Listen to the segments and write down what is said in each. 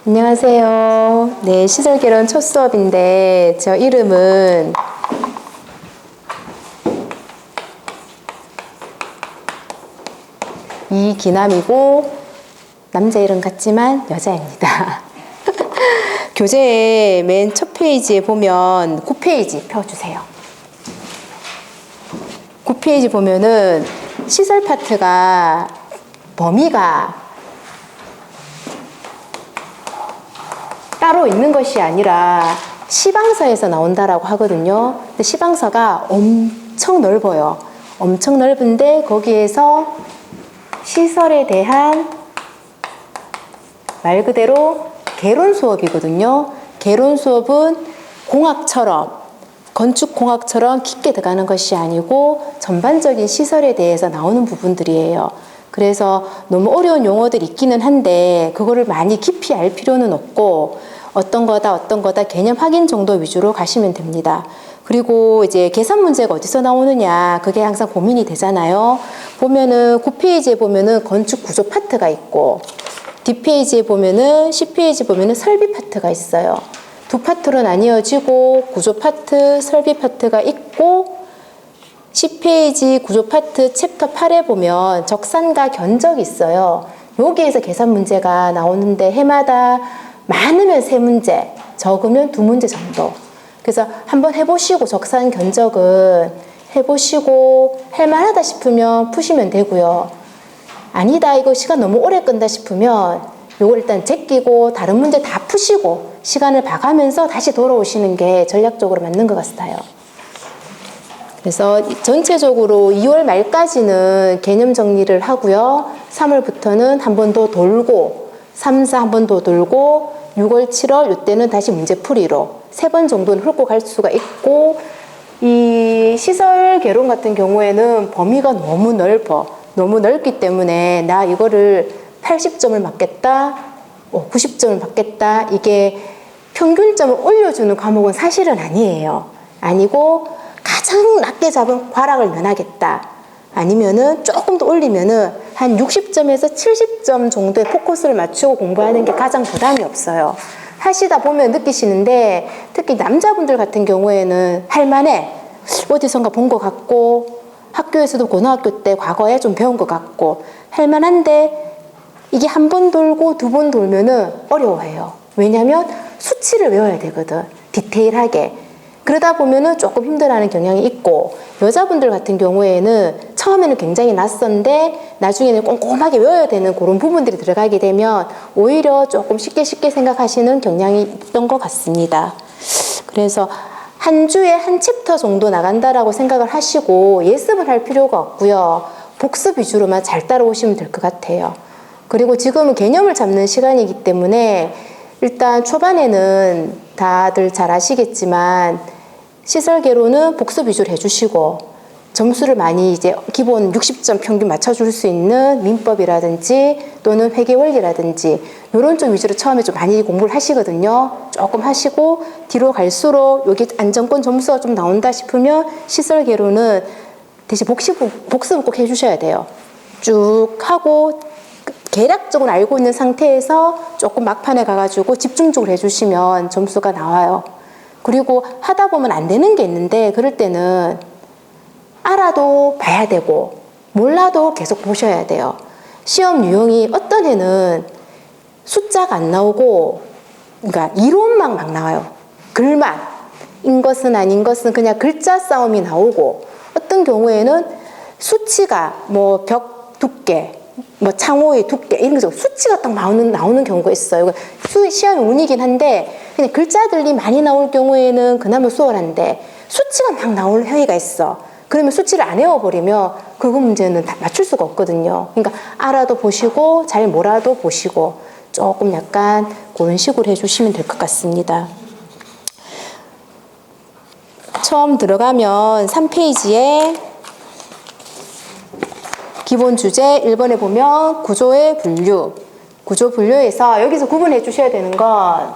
안녕하세요. 네, 시설개론 첫 수업인데 저 이름은 이기남이고 남자 이름 같지만 여자입니다. 교재의 맨 첫 페이지에 보면 9페이지 펴주세요. 9페이지 보면은 시설 파트가 범위가 따로 있는 것이 아니라 시방서에서 나온다라고 하거든요. 근데 시방서가 엄청 넓어요. 엄청 넓은데 거기에서 시설에 대한 말 그대로 개론 수업이거든요. 개론 수업은 공학처럼 건축공학처럼 깊게 들어가는 것이 아니고 전반적인 시설에 대해서 나오는 부분들이에요. 그래서 너무 어려운 용어들이 있기는 한데 그거를 많이 깊이 알 필요는 없고 어떤 거다 개념 확인 정도 위주로 가시면 됩니다. 그리고 이제 계산 문제가 어디서 나오느냐 그게 항상 고민이 되잖아요. 보면은 9페이지에 보면은 건축 구조 파트가 있고 뒷페이지에 보면은 10페이지 보면은 설비 파트가 있어요. 두 파트로 나뉘어지고 구조 파트, 설비 파트가 있고 10페이지 구조 파트 챕터 8에 보면 적산과 견적이 있어요. 여기에서 계산 문제가 나오는데 해마다 많으면 3문제, 적으면 2문제 정도. 그래서 한번 해보시고 적산 견적은 해보시고 할만하다 싶으면 푸시면 되고요. 아니다 이거 시간 너무 오래 끈다 싶으면 요거 일단 제끼고 다른 문제 다 푸시고 시간을 봐가면서 다시 돌아오시는 게 전략적으로 맞는 것 같아요. 그래서 전체적으로 2월 말까지는 개념 정리를 하고요. 3월부터는 한 번 더 돌고 3, 4 한 번 더 돌고 6월, 7월 이때는 다시 문제풀이로 3번 정도는 훑고 갈 수가 있고 이 시설 개론 같은 경우에는 범위가 너무 넓어. 너무 넓기 때문에 나 이거를 80점을 맞겠다, 90점을 맞겠다 이게 평균점을 올려주는 과목은 사실은 아니에요. 아니고 가장 낮게 잡은 과락을 면하겠다. 아니면은 조금 더 올리면은 한 60점에서 70점 정도의 포커스를 맞추고 공부하는 게 가장 부담이 없어요. 하시다 보면 느끼시는데 특히 남자분들 같은 경우에는 할만해. 어디선가 본 것 같고 학교에서도 고등학교 때 과거에 좀 배운 것 같고 할만한데 이게 한 번 돌고 2번 돌면은 어려워해요. 왜냐하면 수치를 외워야 되거든. 디테일하게. 그러다 보면은 조금 힘들어하는 경향이 있고 여자분들 같은 경우에는 처음에는 굉장히 낯선데 나중에는 꼼꼼하게 외워야 되는 그런 부분들이 들어가게 되면 오히려 조금 쉽게 생각하시는 경향이 있던 것 같습니다. 그래서 한 주에 한 챕터 정도 나간다라고 생각을 하시고 예습을 할 필요가 없고요. 복습 위주로만 잘 따라오시면 될 것 같아요. 그리고 지금은 개념을 잡는 시간이기 때문에 일단 초반에는 다들 잘 아시겠지만 시설개론은 복습 위주로 해주시고 점수를 많이 이제 기본 60점 평균 맞춰줄 수 있는 민법이라든지 또는 회계원리라든지 이런 쪽 위주로 처음에 좀 많이 공부를 하시거든요. 조금 하시고 뒤로 갈수록 여기 안정권 점수가 좀 나온다 싶으면 시설개론은 대신 복습을 꼭 해주셔야 돼요. 쭉 하고 계략적으로 알고 있는 상태에서 조금 막판에 가가지고 집중적으로 해주시면 점수가 나와요. 그리고 하다 보면 안 되는 게 있는데 그럴 때는 알아도 봐야 되고 몰라도 계속 보셔야 돼요. 시험 유형이 어떤 해는 숫자가 안 나오고 그러니까 이론만 막 나와요. 글만. 인 것은 아닌 것은 그냥 글자 싸움이 나오고 어떤 경우에는 수치가 뭐 벽 두께 뭐 창호의 두께 이런 거 수치가 딱 나오는 경우가 있어요. 시험이 운이긴 한데 그냥 글자들이 많이 나올 경우에는 그나마 수월한데 수치가 막 나올 해가 있어. 그러면 수치를 안 외워버리면 그거 문제는 다 맞출 수가 없거든요. 그러니까 알아도 보시고 잘 몰라도 보시고 조금 약간 그런 식으로 해주시면 될 것 같습니다. 처음 들어가면 3페이지에 기본 주제 1번에 보면 구조의 분류. 구조 분류에서 여기서 구분해 주셔야 되는 건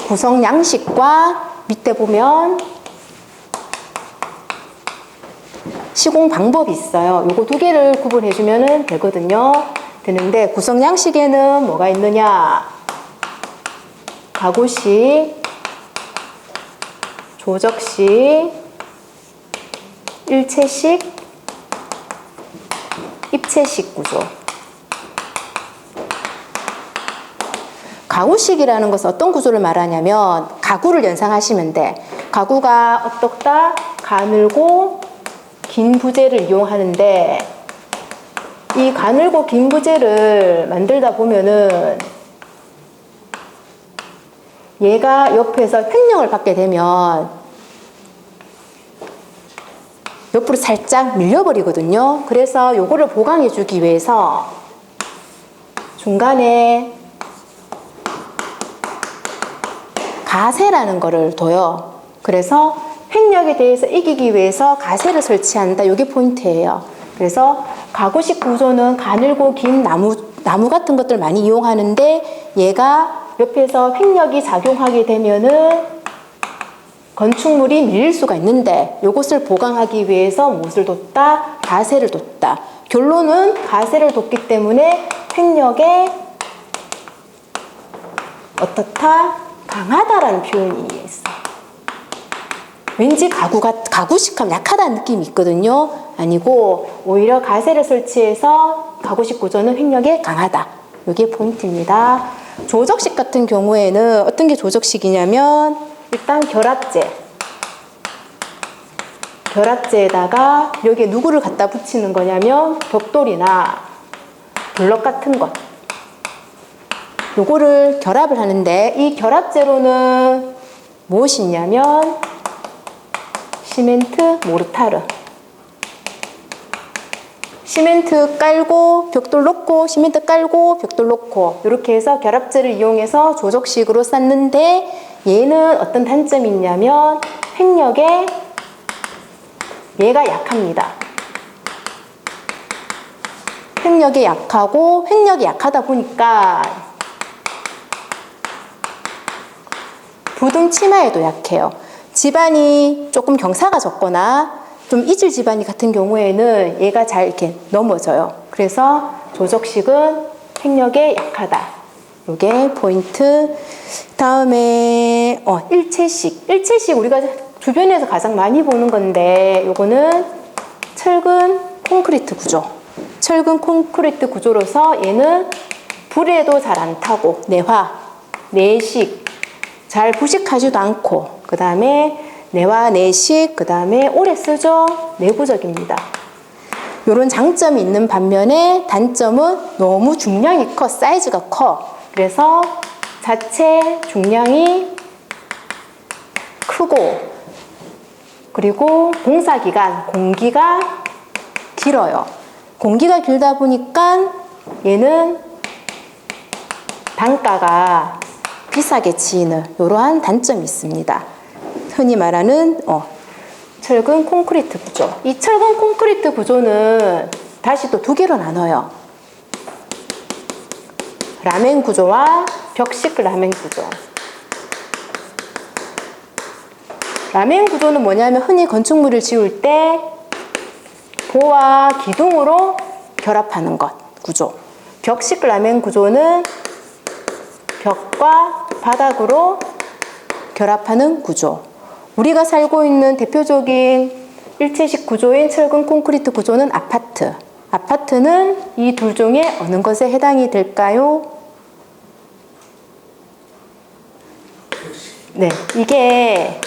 구성 양식과 밑에 보면 시공 방법이 있어요. 요거 두 개를 구분해 주면 되거든요. 되는데 구성 양식에는 뭐가 있느냐? 가구식, 조적식, 일체식, 입체식 구조. 가구식이라는 것은 어떤 구조를 말하냐면 가구를 연상하시면 돼. 가구가 어떻다? 가늘고 긴 부재를 이용하는데 이 가늘고 긴 부재를 만들다 보면은 얘가 옆에서 횡령을 받게 되면 옆으로 살짝 밀려버리거든요. 그래서 요거를 보강해 주기 위해서 중간에 가세라는 거를 둬요. 그래서 횡력에 대해서 이기기 위해서 가세를 설치한다. 이게 포인트예요. 그래서 가구식 구조는 가늘고 긴 나무 같은 것들 많이 이용하는데 얘가 옆에서 횡력이 작용하게 되면은 건축물이 밀릴 수가 있는데 이것을 보강하기 위해서 무엇을 뒀다? 가세를 뒀다. 결론은 가세를 뒀기 때문에 횡력에 어떻다? 강하다라는 표현이 있어. 왠지 가구식하면 약하다는 느낌이 있거든요. 아니고 오히려 가세를 설치해서 가구식 구조는 횡력에 강하다. 이게 포인트입니다. 조적식 같은 경우에는 어떤 게 조적식이냐면 일단 결합재에다가 여기에 누구를 갖다 붙이는 거냐면 벽돌이나 블럭 같은 것 요거를 결합을 하는데 이 결합재로는 무엇이 있냐면 시멘트, 모르타르. 시멘트 깔고 벽돌 놓고 시멘트 깔고 벽돌 놓고 이렇게 해서 결합재를 이용해서 조적식으로 쌓는데 얘는 어떤 단점이 있냐면 횡력에 얘가 약합니다. 횡력이 약하고 횡력이 약하다 보니까 부등 치마에도 약해요. 집안이 조금 경사가 좁거나 좀 이질 집안이 같은 경우에는 얘가 잘 이렇게 넘어져요. 그래서 조적식은 횡력에 약하다. 요게 포인트. 다음에 일체식. 일체식 우리가 주변에서 가장 많이 보는 건데 요거는 철근 콘크리트 구조. 철근 콘크리트 구조로서 얘는 불에도 잘 안 타고 내화, 내식 잘 부식하지도 않고 그 다음에 내화, 내식 그 다음에 오래 쓰죠. 내구적입니다. 요런 장점이 있는 반면에 단점은 너무 중량이 커, 사이즈가 커. 그래서 자체 중량이 크고 그리고 공사기간, 공기가 길어요. 공기가 길다 보니까 얘는 단가가 비싸게 치이는 이러한 단점이 있습니다. 흔히 말하는 철근 콘크리트 구조. 이 철근 콘크리트 구조는 다시 또 두 개로 나눠요. 라멘 구조와 벽식 라멘 구조. 라멘 구조는 뭐냐면 흔히 건축물을 지을 때 보와 기둥으로 결합하는 것 구조. 벽식 라멘 구조는 벽과 바닥으로 결합하는 구조. 우리가 살고 있는 대표적인 일체식 구조인 철근 콘크리트 구조는 아파트. 아파트는 이 둘 중에 어느 것에 해당이 될까요? 네, 이게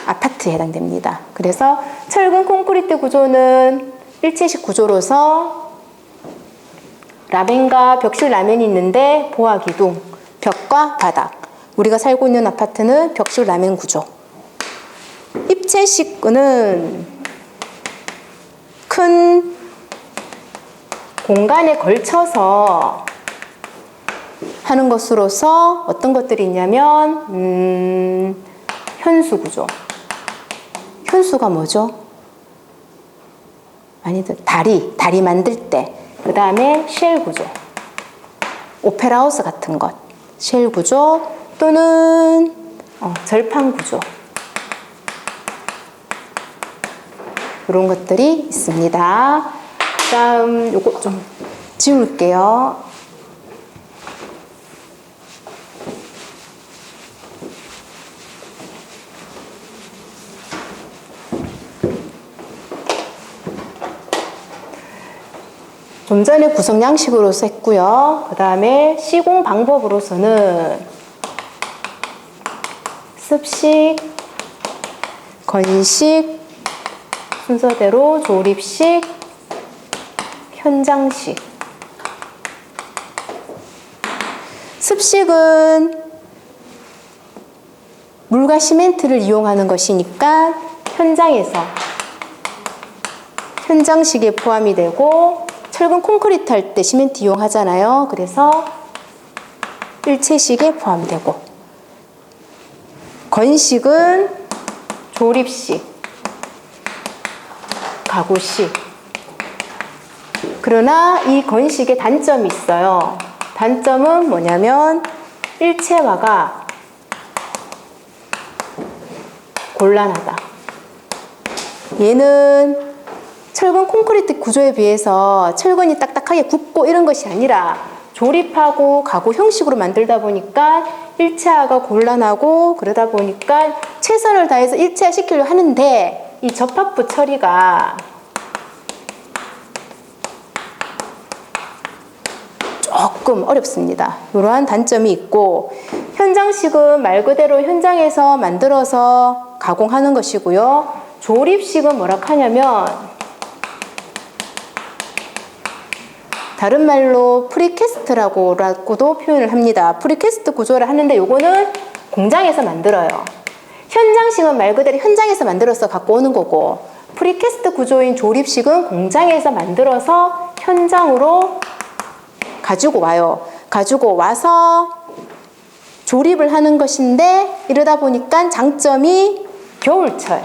아파트에 해당됩니다. 그래서 철근 콘크리트 구조는 일체식 구조로서 라멘과 벽실 라멘이 있는데 보와 기둥, 벽과 바닥. 우리가 살고 있는 아파트는 벽실 라멘 구조. 입체식은 큰 공간에 걸쳐서 하는 것으로서 어떤 것들이 있냐면 현수 구조. 현수가 뭐죠? 많이들 다리 만들 때. 그 다음에 쉘 구조. 오페라 하우스 같은 것. 쉘 구조 또는 절판 구조. 이런 것들이 있습니다. 다음 요거 좀 지울게요. 좀 전에 구성 양식으로서 했고요. 그 다음에 시공 방법으로서는 습식, 건식, 순서대로 조립식, 현장식. 습식은 물과 시멘트를 이용하는 것이니까 현장식에 포함이 되고, 철근 콘크리트 할 때 시멘트 이용하잖아요. 그래서 일체식에 포함되고, 건식은 조립식, 가구식. 그러나 이 건식에 단점이 있어요. 단점은 뭐냐면 일체화가 곤란하다. 얘는 철근 콘크리트 구조에 비해서 철근이 딱딱하게 굽고 이런 것이 아니라 조립하고 가구 형식으로 만들다 보니까 일체화가 곤란하고, 그러다 보니까 최선을 다해서 일체화 시키려고 하는데 이 접합부 처리가 조금 어렵습니다. 이러한 단점이 있고, 현장식은 말 그대로 현장에서 만들어서 가공하는 것이고요. 조립식은 뭐라 하냐면 다른 말로 프리캐스트라고도 표현을 합니다. 프리캐스트 구조를 하는데 요거는 공장에서 만들어요. 현장식은 말 그대로 현장에서 만들어서 갖고 오는 거고, 프리캐스트 구조인 조립식은 공장에서 만들어서 현장으로 가지고 와요. 가지고 와서 조립을 하는 것인데, 이러다 보니까 장점이 겨울철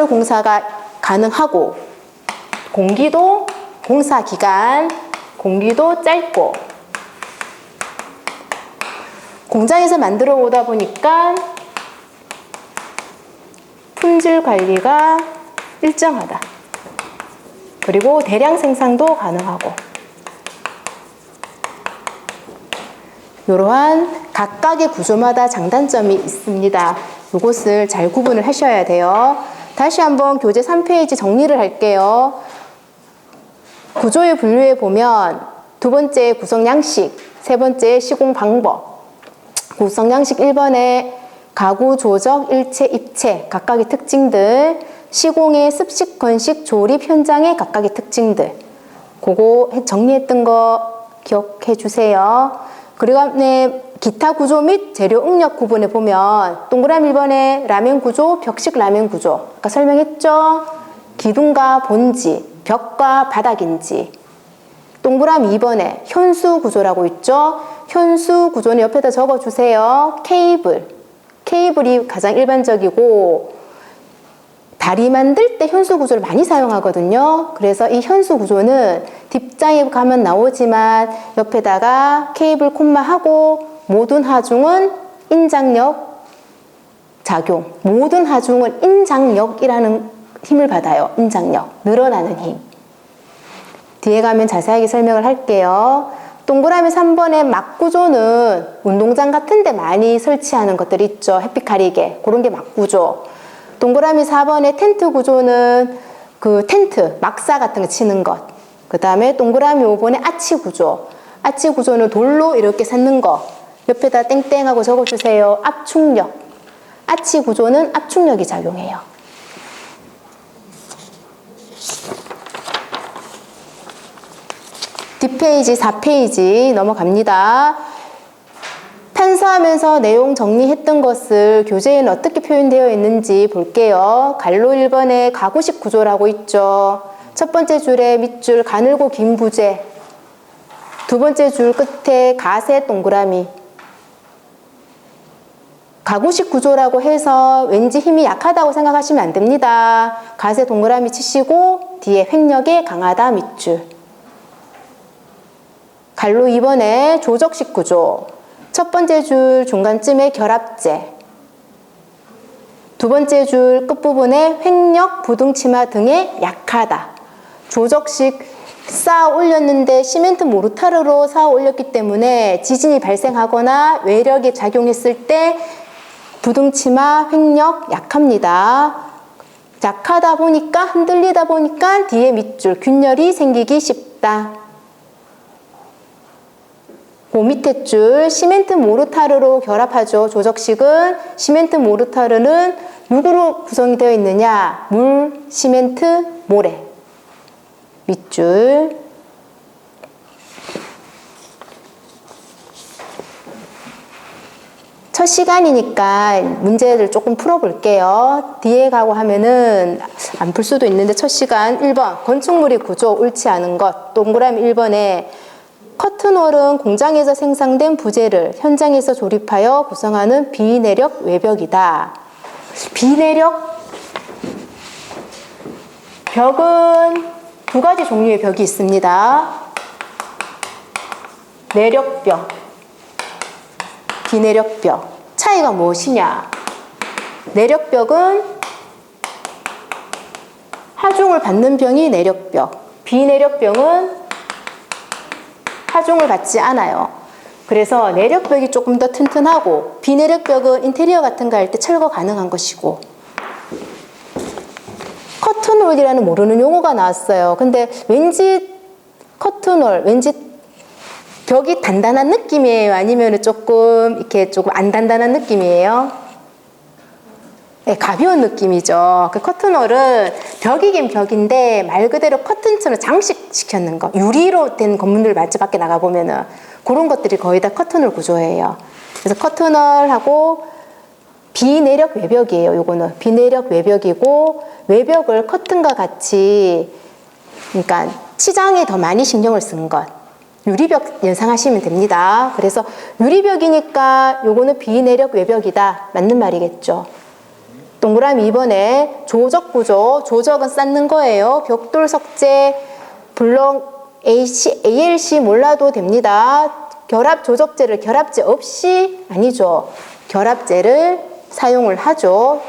공사가 가능하고, 공사 기간, 공기도 짧고, 공장에서 만들어 오다 보니까 품질 관리가 일정하다. 그리고 대량 생산도 가능하고, 이러한 각각의 구조마다 장단점이 있습니다. 이것을 잘 구분을 하셔야 돼요. 다시 한번 교재 3페이지 정리를 할게요. 구조의 분류에 보면 두 번째 구성 양식, 세 번째 시공 방법. 구성 양식 1번에 가구, 조적, 일체, 입체 각각의 특징들, 시공의 습식, 건식, 조립 현장의 각각의 특징들, 그거 정리했던 거 기억해 주세요. 그리고 기타 구조 및 재료 응력 구분에 보면 동그라미 1번에 라면 구조, 벽식 라면 구조 아까 설명했죠? 기둥과 본지, 벽과 바닥인지. 동그라미 2번에 현수 구조라고 있죠? 현수 구조는 옆에다 적어주세요. 케이블이 가장 일반적이고, 다리 만들 때 현수 구조를 많이 사용하거든요. 그래서 이 현수 구조는 뒷장에 가면 나오지만 옆에다가 케이블 콤마하고, 모든 하중은 인장력 작용. 모든 하중은 인장력이라는 힘을 받아요. 인장력. 늘어나는 힘. 뒤에 가면 자세하게 설명을 할게요. 동그라미 3번의 막구조는 운동장 같은 데 많이 설치하는 것들 있죠. 햇빛 가리개. 그런 게 막구조. 동그라미 4번의 텐트 구조는 그 텐트, 막사 같은 거 치는 것. 그 다음에 동그라미 5번의 아치 구조. 아치 구조는 돌로 이렇게 쌓는 거. 옆에다 땡땡하고 적어주세요. 압축력. 아치 구조는 압축력이 작용해요. 뒷페이지 4페이지 넘어갑니다. 판서하면서 내용 정리했던 것을 교재에는 어떻게 표현되어 있는지 볼게요. 갈로 1번에 가구식 구조라고 있죠. 첫 번째 줄에 밑줄 가늘고 긴 부재, 두 번째 줄 끝에 가세 동그라미. 가구식 구조라고 해서 왠지 힘이 약하다고 생각하시면 안 됩니다. 가세 동그라미 치시고 뒤에 횡력이 강하다 밑줄. 갈로 2번에 조적식 구조. 첫 번째 줄 중간쯤에 결합재. 두 번째 줄 끝부분에 횡력, 부등치마 등에 약하다. 조적식 쌓아 올렸는데 시멘트 모르타르로 쌓아 올렸기 때문에 지진이 발생하거나 외력이 작용했을 때 부등치마, 횡력 약합니다. 약하다 보니까 흔들리다 보니까 뒤에 밑줄 균열이 생기기 쉽다. 그 밑에 줄 시멘트 모르타르로 결합하죠. 조적식은 시멘트 모르타르는 누구로 구성이 되어 있느냐? 물, 시멘트, 모래. 밑줄. 첫 시간이니까 문제를 조금 풀어볼게요. 뒤에 가고 하면은 안 풀 수도 있는데 첫 시간 1번 건축물의 구조 옳지 않은 것. 동그라미 1번에 커튼홀은 공장에서 생산된 부재를 현장에서 조립하여 구성하는 비내력 외벽이다. 비내력 벽은 두 가지 종류의 벽이 있습니다. 내력벽, 비내력벽. 차이가 무엇이냐? 내력벽은 하중을 받는 벽이 내력벽, 비내력벽은 하중을 받지 않아요. 그래서 내력벽이 조금 더 튼튼하고 비내력벽은 인테리어 같은 거 할 때 철거 가능한 것이고 커튼홀이라는 모르는 용어가 나왔어요. 근데 왠지 커튼홀, 왠지 벽이 단단한 느낌이에요? 아니면 조금 이렇게 조금 안 단단한 느낌이에요? 네, 가벼운 느낌이죠. 그 커튼홀은 벽이긴 벽인데 말 그대로 커튼처럼 장식시켰는 거. 유리로 된 건물들 마치 밖에 나가보면은 그런 것들이 거의 다 커튼홀 구조예요. 그래서 커튼홀하고 비내력 외벽이에요. 요거는 비내력 외벽이고 외벽을 커튼과 같이 그러니까 치장에 더 많이 신경을 쓴 것. 유리벽 연상하시면 됩니다. 그래서 유리벽이니까 요거는 비내력 외벽이다. 맞는 말이겠죠. 동그라미 2번에 조적 구조, 조적은 쌓는 거예요. 벽돌, 석재, 블록, ALC 몰라도 됩니다. 결합 조적재를 결합재 없이 아니죠. 결합재를 사용을 하죠.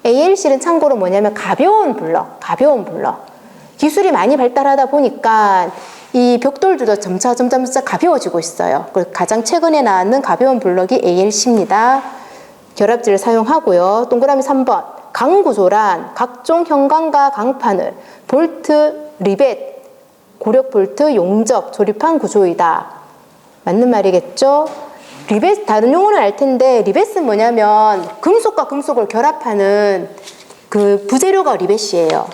ALC는 참고로 뭐냐면 가벼운 블럭. 기술이 많이 발달하다 보니까 이 벽돌들도 점차 가벼워지고 있어요. 가장 최근에 나왔는 가벼운 블럭이 ALC입니다. 결합재를 사용하고요. 동그라미 3번. 강구조란 각종 현관과 강판을 볼트, 리벳, 고력 볼트, 용접, 조립한 구조이다. 맞는 말이겠죠? 리벳, 다른 용어는 알 텐데 리벳은 뭐냐면 금속과 금속을 결합하는 그 부재료가 리벳이에요.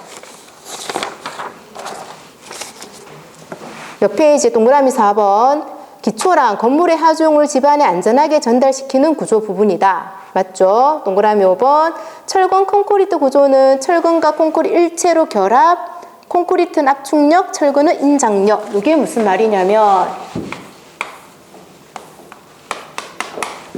옆에 이제 동그라미 4번. 기초랑 건물의 하중을 집안에 안전하게 전달시키는 구조 부분이다. 맞죠? 동그라미 5번. 철근 콘크리트 구조는 철근과 콘크리트 일체로 결합, 콘크리트는 압축력, 철근은 인장력. 이게 무슨 말이냐면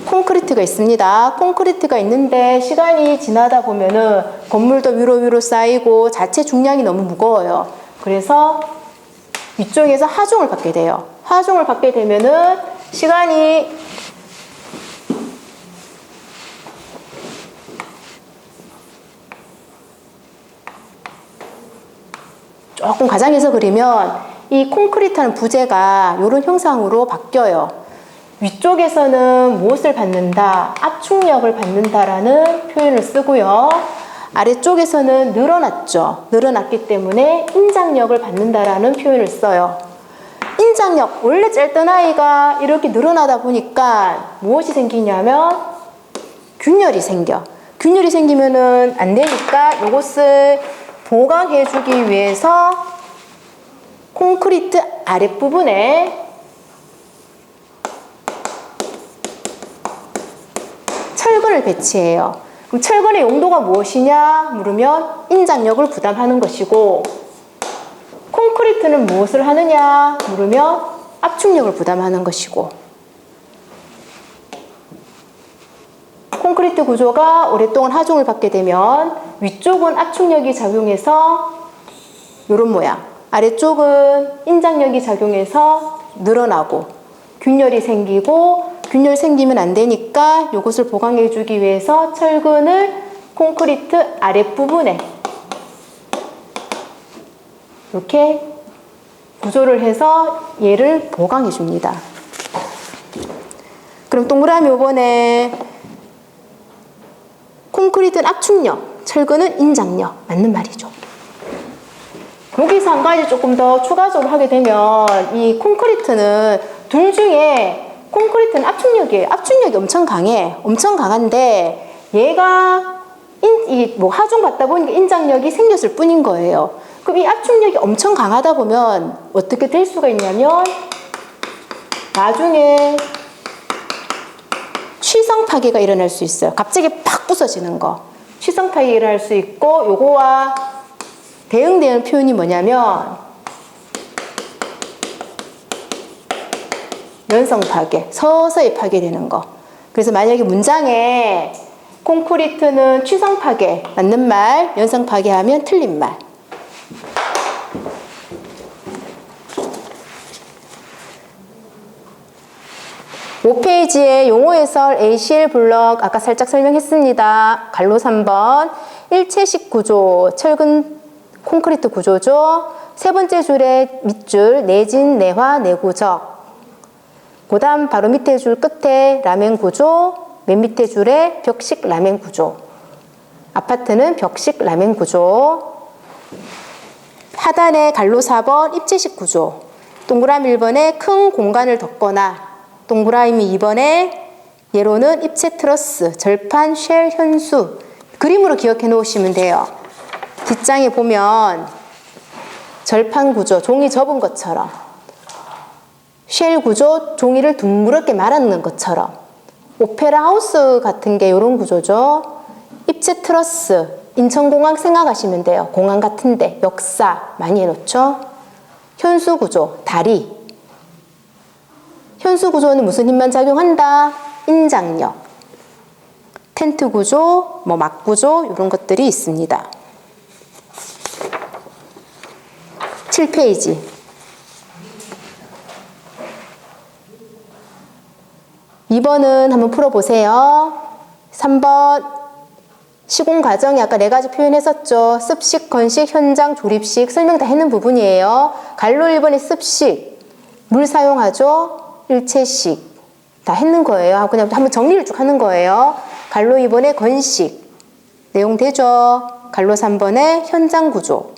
콘크리트가 있습니다. 콘크리트가 있는데 시간이 지나다 보면은 건물도 위로 쌓이고 자체 중량이 너무 무거워요. 그래서 위쪽에서 하중을 받게 돼요. 하중을 받게 되면은 시간이 조금 가장해서 그리면 이 콘크리트하는 부재가 이런 형상으로 바뀌어요. 위쪽에서는 무엇을 받는다? 압축력을 받는다라는 표현을 쓰고요. 아래쪽에서는 늘어났죠. 늘어났기 때문에 인장력을 받는다라는 표현을 써요. 인장력, 원래 짧던 아이가 이렇게 늘어나다 보니까 무엇이 생기냐면 균열이 생겨. 균열이 생기면은 안 되니까 이것을 보강해주기 위해서 콘크리트 아랫부분에 철근을 배치해요. 그럼 철근의 용도가 무엇이냐 물으면 인장력을 부담하는 것이고 콘크리트는 무엇을 하느냐 물으면 압축력을 부담하는 것이고 콘크리트 구조가 오랫동안 하중을 받게 되면 위쪽은 압축력이 작용해서 이런 모양, 아래쪽은 인장력이 작용해서 늘어나고 균열이 생기고 균열 생기면 안 되니까 이것을 보강해 주기 위해서 철근을 콘크리트 아랫부분에 이렇게 구조를 해서 얘를 보강해 줍니다. 그럼 동그라미 5번에 콘크리트는 압축력, 철근은 인장력. 맞는 말이죠. 여기서 한 가지 조금 더 추가적으로 하게 되면 이 콘크리트는 둘 중에 콘크리트는 압축력이에요. 압축력이 엄청 강해. 엄청 강한데 얘가 하중 받다 보니까 인장력이 생겼을 뿐인 거예요. 그럼 이 압축력이 엄청 강하다 보면 어떻게 될 수가 있냐면 나중에 취성 파괴가 일어날 수 있어요. 갑자기 팍 부서지는 거. 취성 파괴가 일어날 수 있고 요거와 대응되는 표현이 뭐냐면 연성 파괴, 서서히 파괴되는 거. 그래서 만약에 문장에 콘크리트는 취성 파괴 맞는 말, 연성 파괴하면 틀린 말. 5페이지에 용어 해설 ACL 블럭 아까 살짝 설명했습니다. 갈로 3번 일체식 구조, 철근 콘크리트 구조죠. 세 번째 줄에 밑줄 내진, 내화, 내구적. 그 다음 바로 밑에 줄 끝에 라멘 구조, 맨 밑에 줄에 벽식 라멘 구조. 아파트는 벽식 라멘 구조. 하단에 갈로 4번 입체식 구조. 동그라미 1번에 큰 공간을 덮거나 동그라미 2번에 예로는 입체 트러스, 절판, 쉘, 현수. 그림으로 기억해 놓으시면 돼요. 뒷장에 보면 절판 구조, 종이 접은 것처럼, 쉘 구조, 종이를 둥그렇게 말아놓는 것처럼, 오페라 하우스 같은 게 이런 구조죠. 입체 트러스, 인천공항 생각하시면 돼요. 공항 같은데 역사 많이 해놓죠. 현수 구조, 다리. 현수 구조는 무슨 힘만 작용한다? 인장력. 텐트 구조, 막 구조 이런 것들이 있습니다. 7페이지. 2번은 한번 풀어보세요. 3번 시공 과정이 아까 4가지 표현했었죠. 습식, 건식, 현장, 조립식 설명 다 했는 부분이에요. 갈로 1번에 습식, 물 사용하죠. 일체식 다 했는 거예요. 그냥 한번 정리를 쭉 하는 거예요. 갈로 2번에 건식 내용 되죠. 갈로 3번에 현장 구조,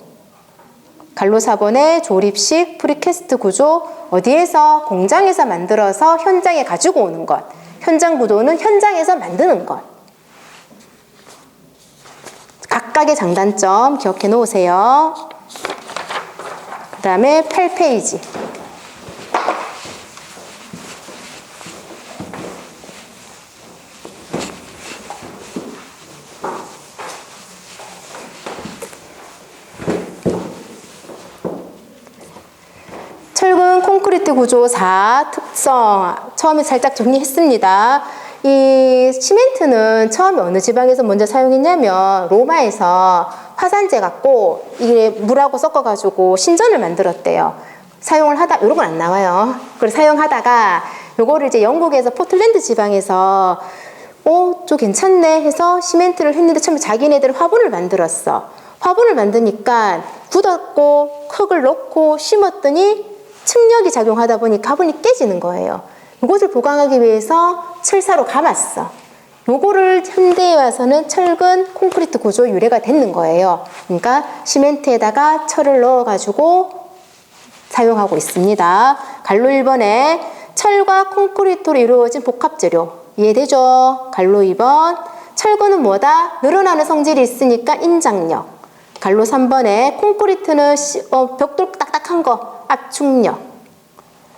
갈로 4번에 조립식 프리캐스트 구조. 어디에서? 공장에서 만들어서 현장에 가지고 오는 것. 현장 구조는 현장에서 만드는 것. 각각의 장단점 기억해 놓으세요. 그 다음에 8페이지. 철근 콘크리트 구조 4 특성 처음에 살짝 정리했습니다. 이 시멘트는 처음에 어느 지방에서 먼저 사용했냐면 로마에서 화산재 갖고 이게 물하고 섞어가지고 신전을 만들었대요. 사용을 하다 이런 건 안 나와요. 그걸 사용하다가 요거를 이제 영국에서 포틀랜드 지방에서 저 괜찮네 해서 시멘트를 했는데 처음에 자기네들 화분을 만들었어. 화분을 만드니까 굳었고 흙을 넣고 심었더니 측력이 작용하다 보니까 화분이 깨지는 거예요. 이것을 보강하기 위해서 철사로 감았어. 요거를 현대에 와서는 철근 콘크리트 구조 유래가 됐는 거예요. 그러니까 시멘트에다가 철을 넣어가지고 사용하고 있습니다. 갈로 1번에 철과 콘크리트로 이루어진 복합재료. 이해되죠? 갈로 2번 철근은 뭐다? 늘어나는 성질이 있으니까 인장력. 갈로 3번에 콘크리트는 벽돌 딱딱한 거 압축력.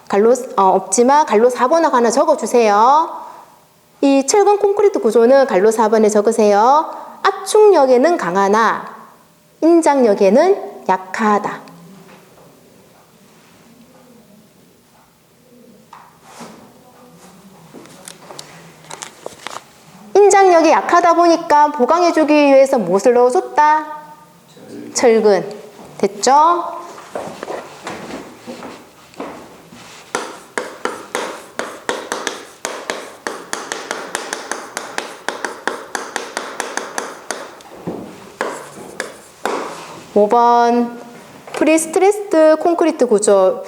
갈로 없지만 갈로 4번하고 하나 적어주세요. 이 철근 콘크리트 구조는 갈로 4번에 적으세요. 압축력에는 강하나 인장력에는 약하다. 인장력이 약하다 보니까 보강해주기 위해서 무엇을 넣어줬다? 철근. 됐죠? 5번 프리스트레스드 콘크리트 구조.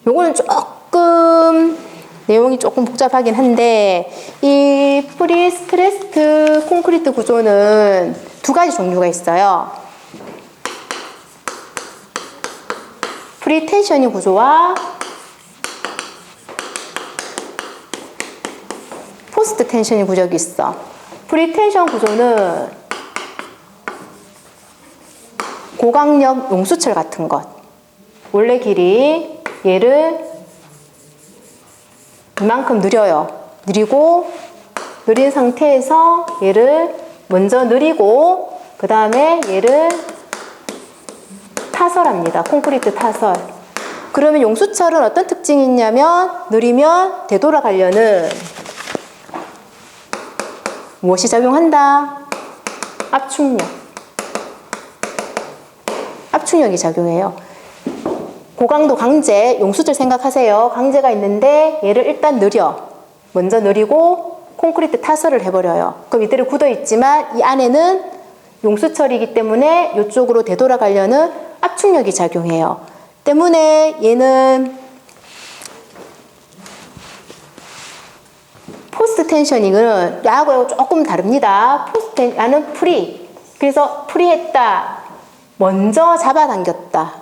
요거는 조금 내용이 조금 복잡하긴 한데 이 프리스트레스드 콘크리트 구조는 두 가지 종류가 있어요. 프리텐셔닝 구조와 포스트 텐셔닝 구조가 있어. 프리텐션 구조는 고강력 용수철 같은 것. 원래 길이 얘를 이만큼 느려요. 느린 상태에서 얘를 먼저 느리고 그 다음에 얘를 타설합니다. 콘크리트 타설. 그러면 용수철은 어떤 특징이 있냐면 느리면 되돌아가려는 무엇이 작용한다? 압축력이 작용해요. 고강도 강제, 용수철 생각하세요. 강제가 있는데 얘를 일단 먼저 느리고 콘크리트 타설을 해버려요. 그럼 이대로 굳어 있지만 이 안에는 용수철이기 때문에 이쪽으로 되돌아가려는 압축력이 작용해요. 때문에 얘는 포스트 텐셔닝은 야하고 조금 다릅니다. 나는 프리. 그래서 프리했다. 먼저 잡아당겼다.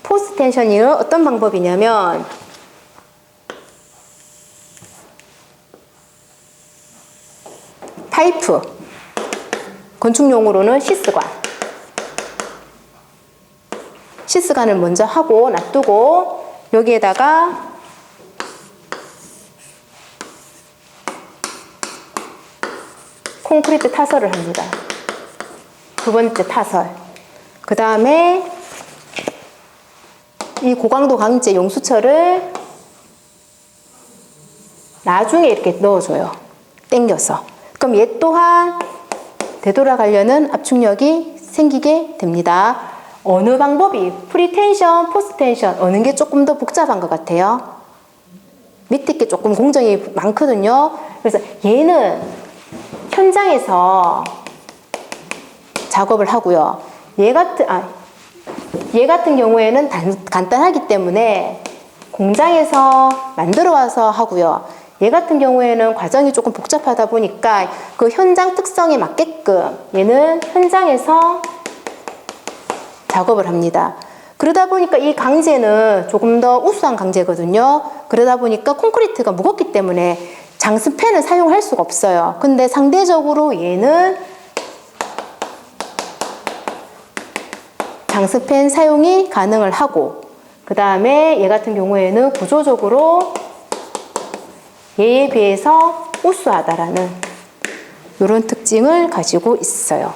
포스트 텐셔닝은 어떤 방법이냐면 파이프, 건축용으로는 시스관을 먼저 하고 놔두고 여기에다가 콘크리트 타설을 합니다. 두 번째 타설. 그 다음에 이 고강도 강제 용수철을 나중에 이렇게 넣어줘요. 당겨서. 그럼 얘 또한 되돌아가려는 압축력이 생기게 됩니다. 어느 방법이 프리텐션, 포스텐션 어느 게 조금 더 복잡한 것 같아요? 밑에 게 조금 공정이 많거든요. 그래서 얘는 현장에서 작업을 하고요. 얘 같은 경우에는 간단하기 때문에 공장에서 만들어 와서 하고요. 얘 같은 경우에는 과정이 조금 복잡하다 보니까 그 현장 특성에 맞게끔 얘는 현장에서 작업을 합니다. 그러다 보니까 이 강제는 조금 더 우수한 강제거든요. 그러다 보니까 콘크리트가 무겁기 때문에 장스팬을 사용할 수가 없어요. 근데 상대적으로 얘는 장스팬 사용이 가능을 하고 그 다음에 얘 같은 경우에는 구조적으로 얘에 비해서 우수하다라는 이런 특징을 가지고 있어요.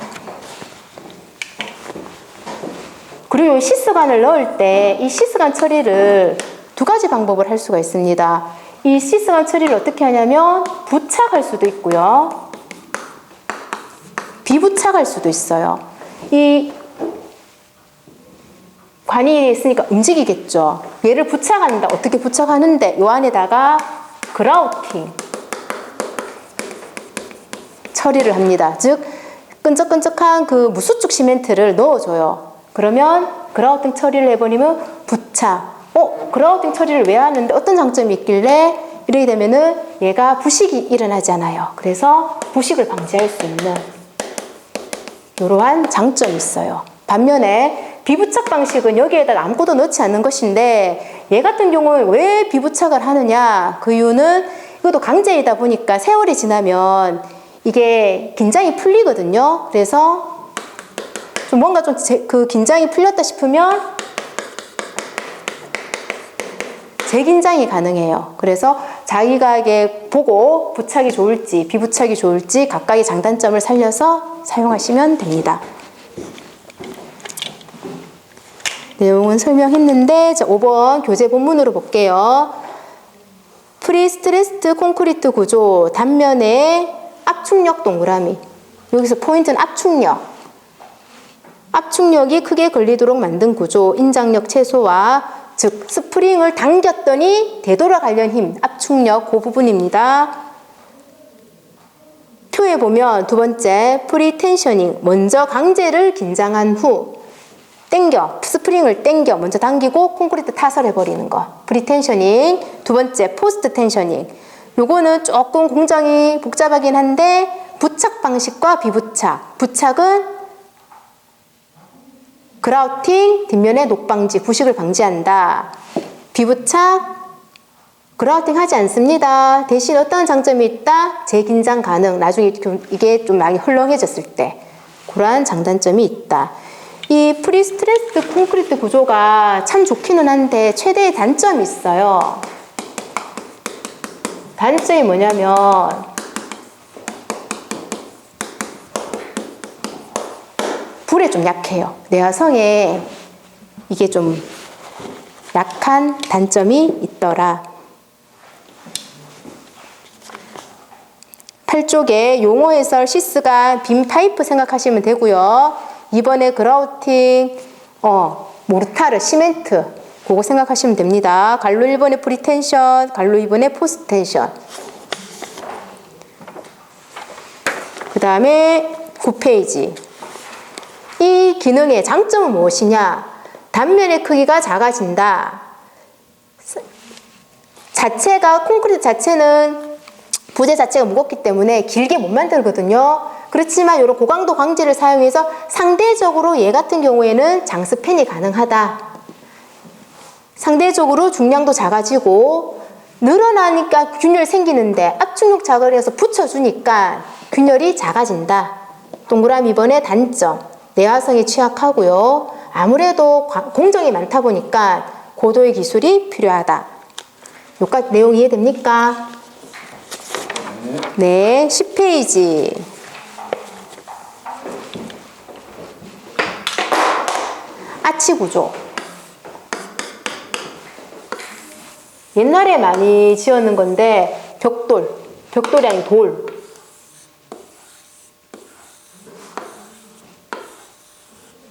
그리고 시스관을 넣을 때 이 시스관 처리를 두 가지 방법을 할 수가 있습니다. 이 시스관 처리를 어떻게 하냐면 부착할 수도 있고요. 비부착할 수도 있어요. 이 관이 있으니까 움직이겠죠. 얘를 부착한다. 어떻게 부착하는데 요 안에다가 그라우팅 처리를 합니다. 즉 끈적끈적한 그 무수축 시멘트를 넣어줘요. 그러면 그라우팅 처리를 해버리면 부착. 그라우팅 처리를 왜 하는데 어떤 장점이 있길래 이렇게 되면은 얘가 부식이 일어나지 않아요. 그래서 부식을 방지할 수 있는 이러한 장점이 있어요. 반면에 비부착 방식은 여기에다가 아무것도 넣지 않는 것인데 얘 같은 경우는 왜 비부착을 하느냐? 그 이유는 이것도 강제이다 보니까 세월이 지나면 이게 긴장이 풀리거든요. 그래서 좀 뭔가 좀 그 긴장이 풀렸다 싶으면 재긴장이 가능해요. 그래서 자기가 이게 보고 부착이 좋을지 비부착이 좋을지 각각의 장단점을 살려서 사용하시면 됩니다. 내용은 설명했는데 5번 교재 본문으로 볼게요. 프리스트레스드 콘크리트 구조 단면에 압축력 동그라미. 여기서 포인트는 압축력. 압축력이 크게 걸리도록 만든 구조, 인장력 최소화, 즉 스프링을 당겼더니 되돌아가려는 힘, 압축력 그 부분입니다. 표에 보면 두 번째 프리텐셔닝, 먼저 강제를 긴장한 후 당겨, 스프링을 당겨 먼저 당기고 콘크리트 타설해 버리는 거. 프리텐셔닝. 두 번째 포스트 텐셔닝. 요거는 조금 공정이 복잡하긴 한데 부착 방식과 비부착. 부착은 그라우팅, 뒷면의 녹방지, 부식을 방지한다. 비부착, 그라우팅 하지 않습니다. 대신 어떤 장점이 있다? 재긴장 가능. 나중에 이게 좀 많이 헐렁해졌을 때 그러한 장단점이 있다. 이 프리스트레스 콘크리트 구조가 참 좋기는 한데 최대의 단점이 있어요. 단점이 뭐냐면 불에 좀 약해요. 내화성에 이게 좀 약한 단점이 있더라. 8쪽에 용어 해설 시스가 빔 파이프 생각하시면 되고요. 2번에 그라우팅, 모르타르, 시멘트 그거 생각하시면 됩니다. 갈로 1번에 프리텐션, 갈로 2번에 포스트 텐션. 그 다음에 9페이지. 이 기능의 장점은 무엇이냐? 단면의 크기가 작아진다. 자체가 콘크리트 자체는 부재 자체가 무겁기 때문에 길게 못 만들거든요. 그렇지만 이런 고강도 광지를 사용해서 상대적으로 얘 같은 경우에는 장스팬이 가능하다. 상대적으로 중량도 작아지고 늘어나니까 균열 생기는데 압축력 작업을 해서 붙여주니까 균열이 작아진다. 동그라미 2번의 단점. 내화성이 취약하고요. 아무래도 공정이 많다 보니까 고도의 기술이 필요하다. 여기까지 내용 이해됩니까? 네, 10페이지. 아치 구조. 옛날에 많이 지었는 건데 벽돌이 아닌 돌.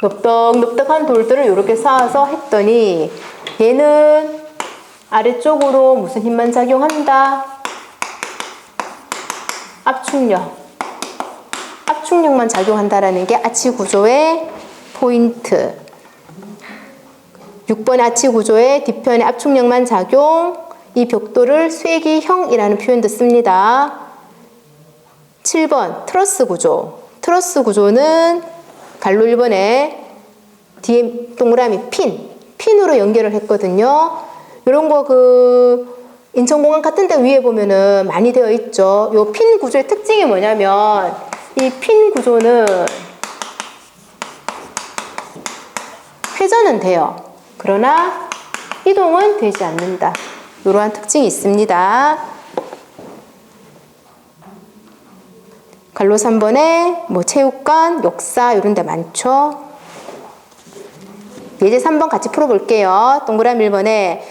넓적넓적한 돌들을 이렇게 쌓아서 했더니 얘는 아래쪽으로 무슨 힘만 작용한다? 압축력만 작용한다라는 게 아치 구조의 포인트. 6번의 아치 구조의 뒤편에 압축력만 작용, 이 벽돌을 쇠기형이라는 표현도 씁니다. 7번 트러스 구조. 트러스 구조는 갈로 1번에 뒤에 동그라미 핀으로 연결을 했거든요. 이런 거 인천공항 같은 데 위에 보면은 많이 되어 있죠. 요 핀 구조의 특징이 뭐냐면 이 핀 구조는 회전은 돼요. 그러나 이동은 되지 않는다. 이러한 특징이 있습니다. 갈로 3번에 체육관, 역사 이런 데 많죠. 예제 3번 같이 풀어볼게요. 동그라미 1번에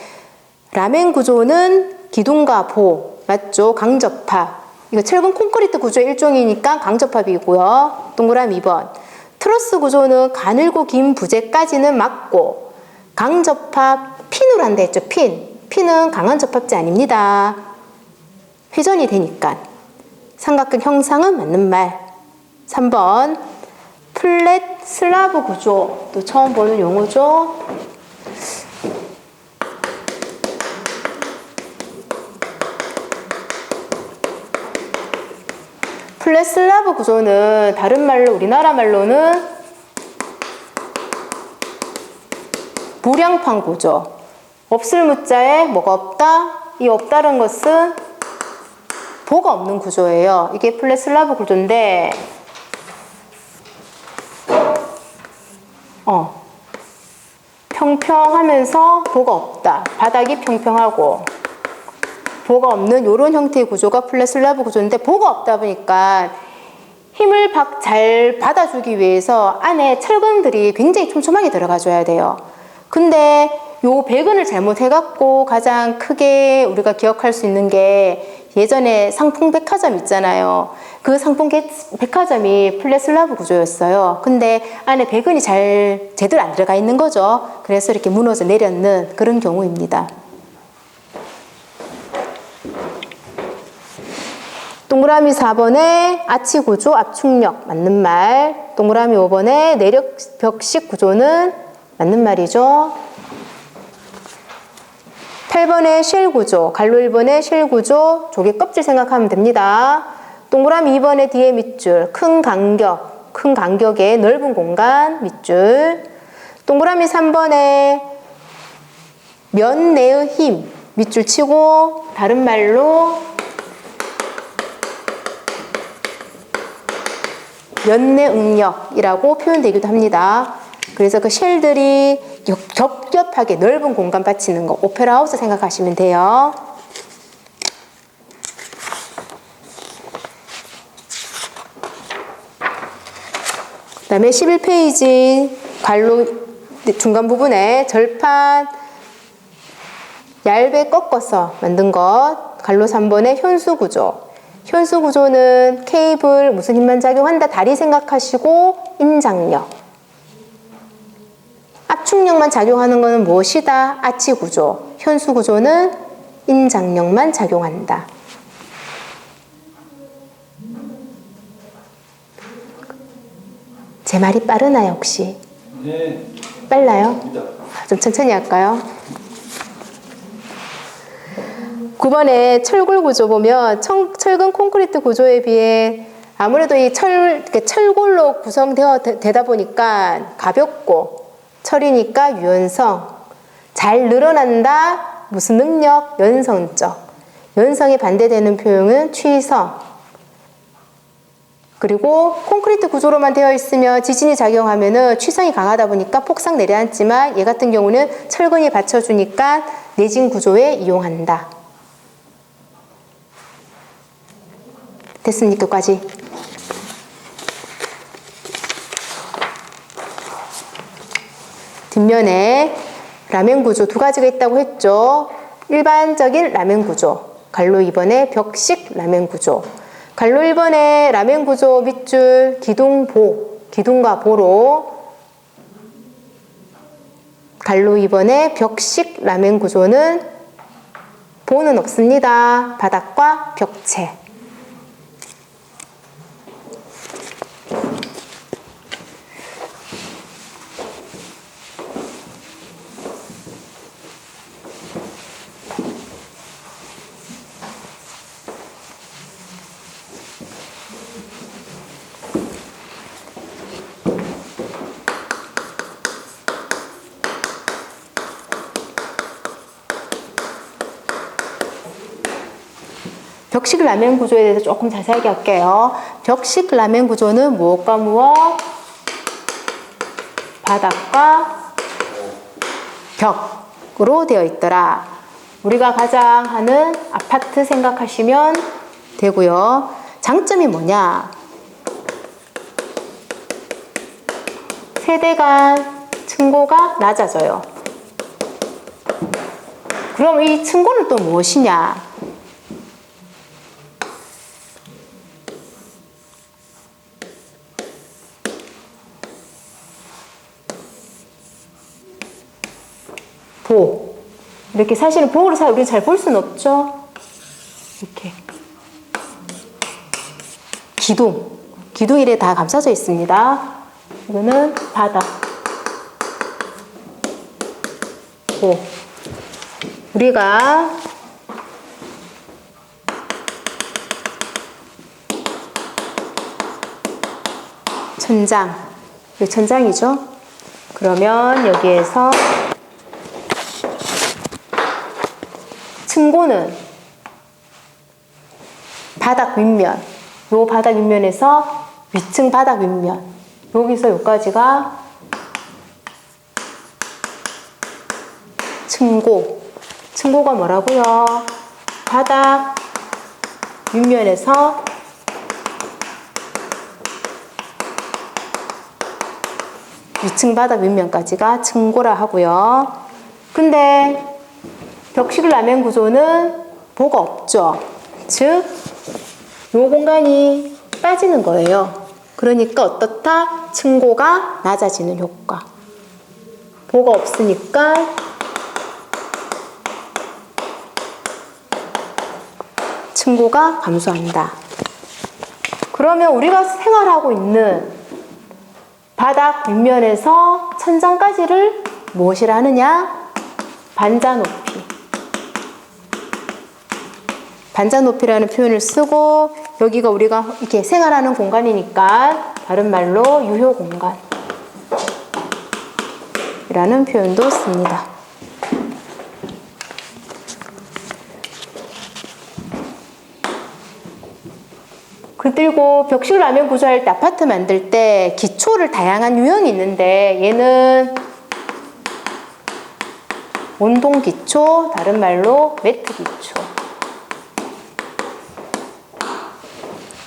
라멘 구조는 기둥과 보, 맞죠? 강접합. 이거 철근 콘크리트 구조의 일종이니까 강접합이고요. 동그라미 2번. 트러스 구조는 가늘고 긴 부재까지는 맞고 강접합 핀으로 한다 했죠. 핀은 강한 접합제 아닙니다. 회전이 되니까. 삼각형 형상은 맞는 말. 3번 플랫 슬라브 구조. 또 처음 보는 용어죠. 플랫 슬라브 구조는 다른 말로 우리나라 말로는 무량판 구조. 없을 무자에 뭐가 없다? 이 없다는 것은 보가 없는 구조예요. 이게 플랫 슬라브 구조인데 평평하면서 보가 없다. 바닥이 평평하고 보가 없는 이런 형태의 구조가 플랫 슬라브 구조인데 보가 없다 보니까 힘을 잘 받아주기 위해서 안에 철근들이 굉장히 촘촘하게 들어가줘야 돼요. 근데 요 배근을 잘못해갖고 가장 크게 우리가 기억할 수 있는 게 예전에 상풍 백화점 있잖아요. 그 상풍 백화점이 플랫 슬라브 구조였어요. 근데 안에 배근이 제대로 안 들어가 있는 거죠. 그래서 이렇게 무너져 내렸는 그런 경우입니다. 동그라미 4번에 아치 구조, 압축력 맞는 말. 동그라미 5번에 내력 벽식 구조는 맞는 말이죠. 8번의 쉘 구조, 갈로 1번의 쉘 구조, 조개 껍질 생각하면 됩니다. 동그라미 2번의 뒤에 밑줄, 큰 간격의 넓은 공간 밑줄. 동그라미 3번의 면 내의 힘, 밑줄 치고, 다른 말로 면내 응력이라고 표현되기도 합니다. 그래서 그 쉘들이 겹겹하게 넓은 공간 받치는 거, 오페라 하우스 생각하시면 돼요. 그 다음에 11페이지 갈로 중간 부분에 절판 얇게 꺾어서 만든 것, 갈로 3번의 현수 구조. 현수 구조는 케이블 무슨 힘만 작용한다? 다리 생각하시고 인장력. 압축력만 작용하는 것은 무엇이다? 아치 구조. 현수 구조는 인장력만 작용한다. 제 말이 빠르나요, 혹시? 네. 빨라요? 좀 천천히 할까요? 9번에 철골 구조 보면 철근 콘크리트 구조에 비해 아무래도 이 철골로 구성되다 보니까 가볍고 철이니까 유연성, 잘 늘어난다, 무슨 능력, 연성적. 연성에 반대되는 표현은 취성. 그리고 콘크리트 구조로만 되어 있으면 지진이 작용하면은 취성이 강하다 보니까 폭삭 내려앉지만 얘 같은 경우는 철근이 받쳐주니까 내진 구조에 이용한다. 됐습니까? 여기까지. 뒷면에 라멘 구조 두 가지가 있다고 했죠. 일반적인 라멘 구조, 갈로 2번의 벽식 라멘 구조. 갈로 1번의 라멘 구조 밑줄 기둥보, 기둥과 보로. 갈로 2번의 벽식 라멘 구조는 보는 없습니다. 바닥과 벽체. 벽식 라멘 구조에 대해서 조금 자세하게 할게요. 벽식 라멘 구조는 무엇과 무엇? 바닥과 벽으로 되어 있더라. 우리가 가장 하는 아파트 생각하시면 되고요. 장점이 뭐냐? 세대 간 층고가 낮아져요. 그럼 이 층고는 또 무엇이냐? 보. 이렇게 사실은 보호를 우리는 잘 볼 수는 없죠. 이렇게. 기둥. 기둥일에 다 감싸져 있습니다. 이거는 바닥. 보. 우리가 천장. 여기 천장이죠. 그러면 여기에서 층고는 바닥 윗면, 요 바닥 윗면에서 위층 바닥 윗면, 여기서 여기까지가 층고. 층고가 뭐라고요? 바닥 윗면에서 위층 바닥 윗면까지가 층고라 하고요. 근데 벽식 라멘 구조는 보가 없죠. 즉, 요 공간이 빠지는 거예요. 그러니까 어떻다? 층고가 낮아지는 효과. 보가 없으니까 층고가 감소한다. 그러면 우리가 생활하고 있는 바닥 윗면에서 천장까지를 무엇이라 하느냐? 반자 높이. 반자 높이라는 표현을 쓰고 여기가 우리가 이렇게 생활하는 공간이니까 다른 말로 유효 공간이라는 표현도 씁니다. 그리고 벽식 라면 구조할 때 아파트 만들 때 기초를 다양한 유형이 있는데 얘는 온동 기초, 다른 말로 매트 기초.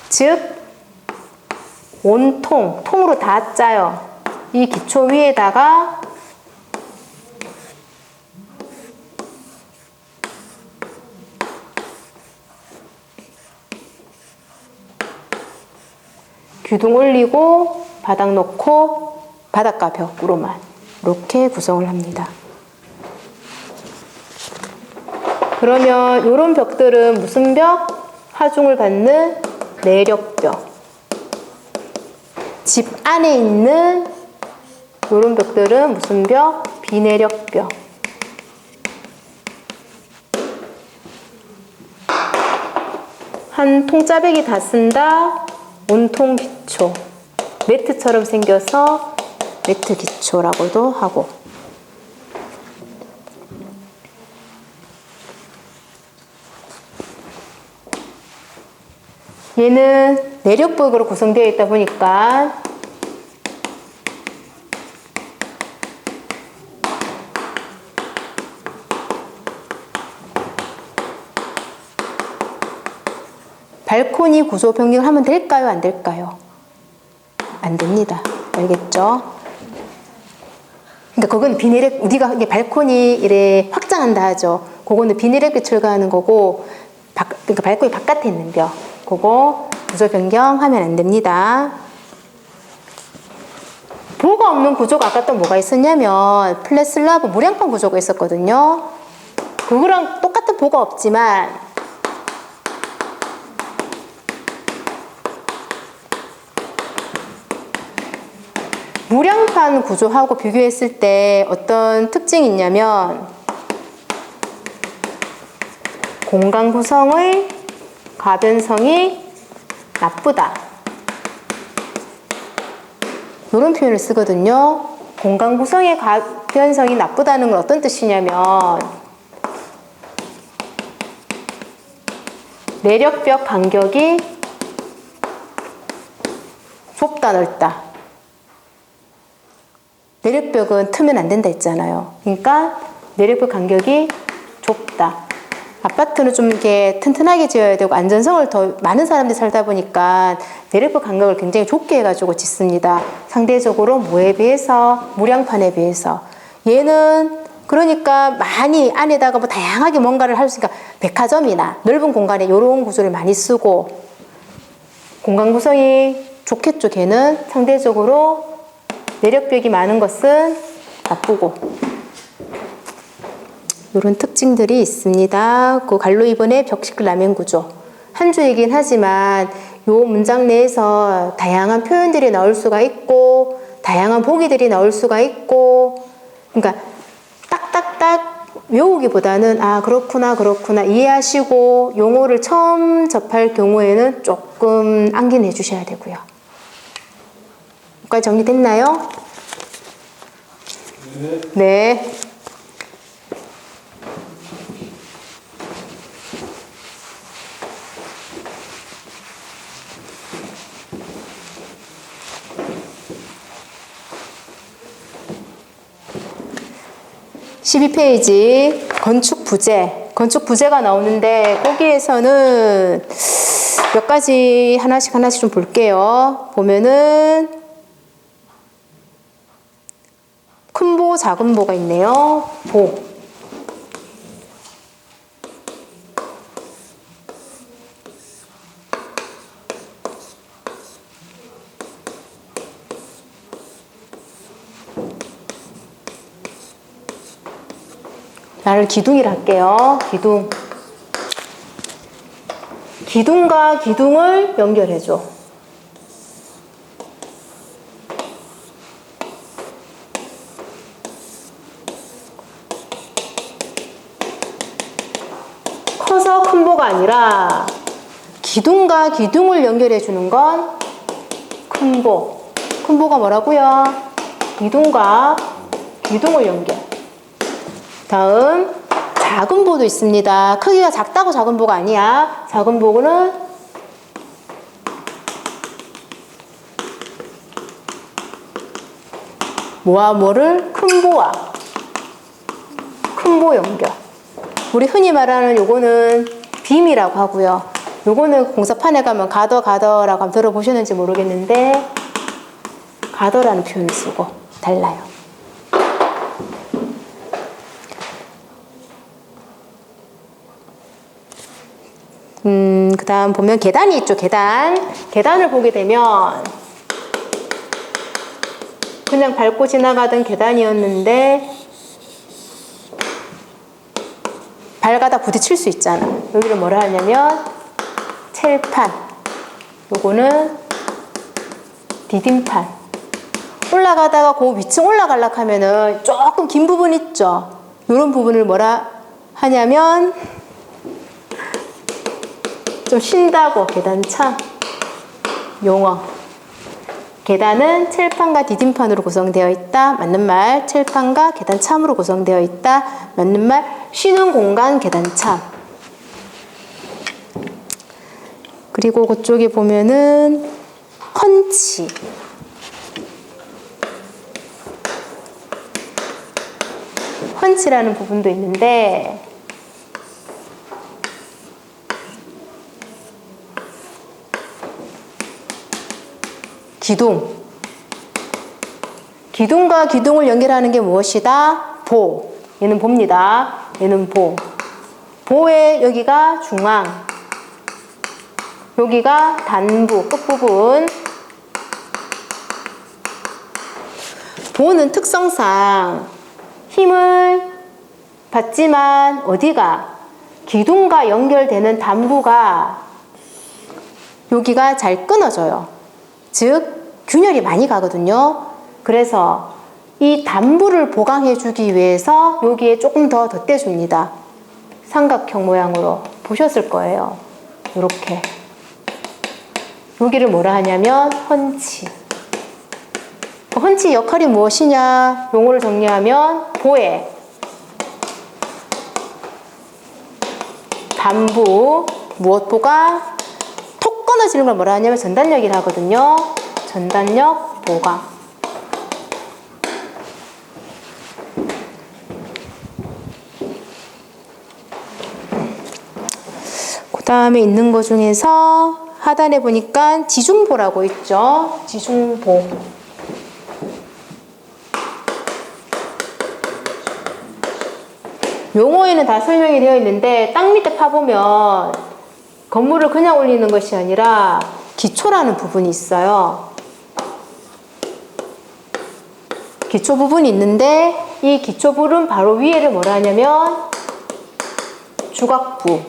즉 온통, 통으로 다 짜요. 이 기초 위에다가 기둥 올리고 바닥 놓고 바닥과 벽으로만 이렇게 구성을 합니다. 그러면 이런 벽들은 무슨 벽? 하중을 받는 내력벽. 집 안에 있는 이런 벽들은 무슨 벽? 비내력벽. 한 통짜배기 다 쓴다. 온통 기초. 매트처럼 생겨서 매트 기초라고도 하고. 얘는 내력벽으로 구성되어 있다 보니까 발코니 구조 변경을 하면 될까요? 안 될까요? 안 됩니다. 알겠죠? 그러니까 그건 비내력, 우리가 발코니 이래 확장한다 하죠. 그거는 비내력벽 철거하는 거고, 그러니까 발코니 바깥에 있는 벽. 그거 구조 변경하면 안 됩니다. 보가 없는 구조가 아까 또 뭐가 있었냐면 플랫 슬라브 무량판 구조가 있었거든요. 그거랑 똑같은 보가 없지만 무량판 구조하고 비교했을 때 어떤 특징이 있냐면 공간 구성의 가변성이 나쁘다. 이런 표현을 쓰거든요. 공간 구성의 가변성이 나쁘다는 건 어떤 뜻이냐면 내력벽 간격이 좁다 넓다. 내력벽은 트면 안 된다 했잖아요. 그러니까 내력벽 간격이 좁다. 아파트는 좀 이렇게 튼튼하게 지어야 되고 안전성을 더 많은 사람들이 살다 보니까 내력벽 간격을 굉장히 좁게 해가지고 짓습니다. 상대적으로 뭐에 비해서? 무량판에 비해서. 얘는 그러니까 많이 안에다가 뭐 다양하게 뭔가를 할 수 있으니까 백화점이나 넓은 공간에 이런 구조를 많이 쓰고 공간 구성이 좋겠죠. 걔는 상대적으로 내력벽이 많은 것은 나쁘고 이런 특징들이 있습니다. 그 갈로 2번의 벽식 라면 구조. 한 줄이긴 하지만 이 문장 내에서 다양한 표현들이 나올 수가 있고 다양한 보기들이 나올 수가 있고 그러니까 딱딱딱 외우기보다는 아 그렇구나 이해하시고 용어를 처음 접할 경우에는 조금 암기해 주셔야 되고요. 여기까지 정리됐나요? 네. 12페이지 건축 부재. 건축 부재가 나오는데 거기에서는 몇 가지 하나씩 좀 볼게요. 보면은 큰 보, 작은 보가 있네요. 보. 나를 기둥이라 할게요. 기둥. 기둥과 기둥을 연결해줘. 커서 큰 보가 아니라 기둥과 기둥을 연결해 주는 건 큰 보. 큰 보가 뭐라고요? 기둥과 기둥을 연결. 다음 작은 보도 있습니다. 크기가 작다고 작은 보가 아니야. 작은 보는 뭐와 뭐를 큰 보와 큰 보 연결. 우리 흔히 말하는 요거는 빔이라고 하고요. 요거는 공사판에 가면 가더라고 한번 들어보셨는지 모르겠는데 가더라는 표현을 쓰고 달라요. 그 다음 보면 계단이 있죠. 계단을 보게 되면 그냥 밟고 지나가던 계단이었는데 밟아다 부딪힐 수 있잖아. 여기를 뭐라 하냐면 첼판, 요거는 디딤판. 올라가다가 그 위층 올라가려고 하면은 조금 긴 부분 있죠. 요런 부분을 뭐라 하냐면 좀 쉰다고 계단참 용어. 계단은 첼판과 디딤판으로 구성되어 있다. 맞는 말. 첼판과 계단참으로 구성되어 있다. 맞는 말. 쉬는 공간 계단참. 그리고 그쪽에 보면은 펀치. 펀치라는 부분도 있는데 기둥과 기둥을 연결하는 게 무엇이다? 보. 얘는 보입니다. 얘는 보. 보의 여기가 중앙, 여기가 단부, 끝부분. 보는 특성상 힘을 받지만 어디가? 기둥과 연결되는 단부가 여기가 잘 끊어져요. 즉 균열이 많이 가거든요. 그래서 이 단부를 보강해 주기 위해서 여기에 조금 더 덧대줍니다. 삼각형 모양으로 보셨을 거예요. 이렇게. 여기를 뭐라 하냐면 펀치. 펀치 역할이 무엇이냐? 용어를 정리하면 보에 단부, 무엇보가 톡 끊어지는 걸 뭐라 하냐면 전단력이라 하거든요. 전단력 보강. 그 다음에 있는 것 중에서 하단에 보니까 지중보라고 있죠. 지중보. 용어에는 다 설명이 되어 있는데 땅 밑에 파보면 건물을 그냥 올리는 것이 아니라 기초라는 부분이 있어요. 기초 부분이 있는데 이 기초 부분 바로 위에를 뭐라 하냐면 주각부.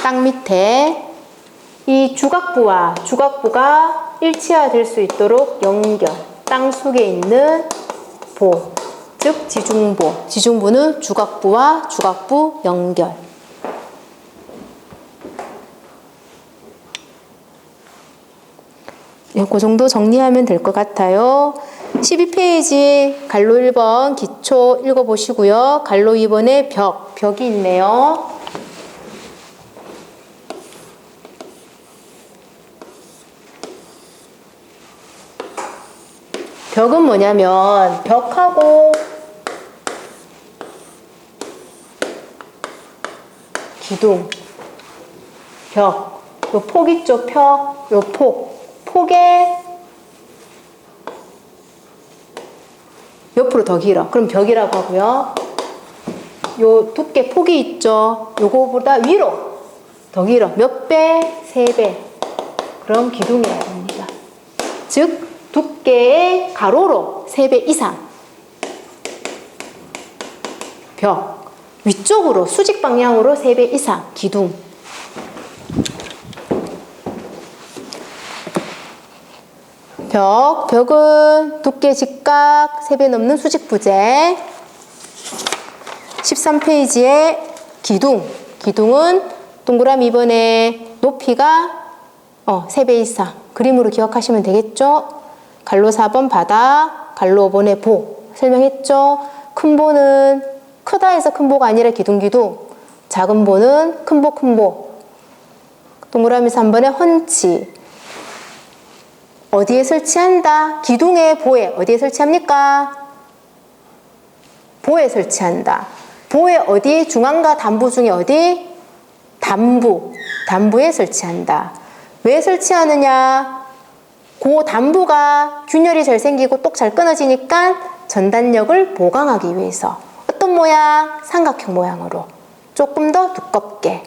땅 밑에 이 주각부와 주각부가 일치화될 수 있도록 연결. 땅 속에 있는 보. 즉 지중보. 지중보는 주각부와 주각부 연결. 그 정도 정리하면 될 것 같아요. 12페이지 갈로 1번 기초 읽어보시고요. 갈로 2번에 벽이 있네요. 벽은 뭐냐면 벽하고 기둥, 벽, 요 폭 있죠? 요 폭에 옆으로 더 길어. 그럼 벽이라고 하고요. 요 두께 폭이 있죠? 요거보다 위로 더 길어. 몇 배? 3배. 그럼 기둥이라고 합니다. 즉 두께의 가로로 3배 이상. 벽. 위쪽으로 수직 방향으로 3배 이상. 기둥. 벽은 두께 직각 3배 넘는 수직 부재. 13페이지에 기둥. 기둥은 동그라미 2번에 높이가 3배 이상. 그림으로 기억하시면 되겠죠? 갈로 4번 바다, 갈로 5번에 보. 설명했죠? 큰 보는 크다 해서 큰 보가 아니라 기둥. 작은 보는 큰 보. 동그라미 3번에 헌치. 어디에 설치한다? 기둥에 보에 어디에 설치합니까? 보에 설치한다. 보에 어디? 중앙과 단부 중에 어디? 단부에 설치한다. 왜 설치하느냐? 그 단부가 균열이 잘 생기고 똑 잘 끊어지니까 전단력을 보강하기 위해서. 어떤 모양? 삼각형 모양으로. 조금 더 두껍게.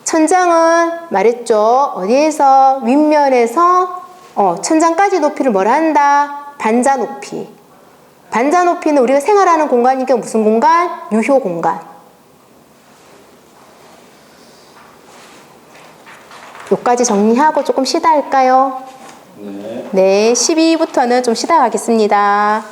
천장은 말했죠. 어디에서? 윗면에서 천장까지 높이를 뭐라 한다? 반자 높이. 반자 높이는 우리가 생활하는 공간이니까 무슨 공간? 유효 공간. 여기까지 정리하고 조금 쉬다 할까요? 네. 12부터는 좀 쉬다 가겠습니다.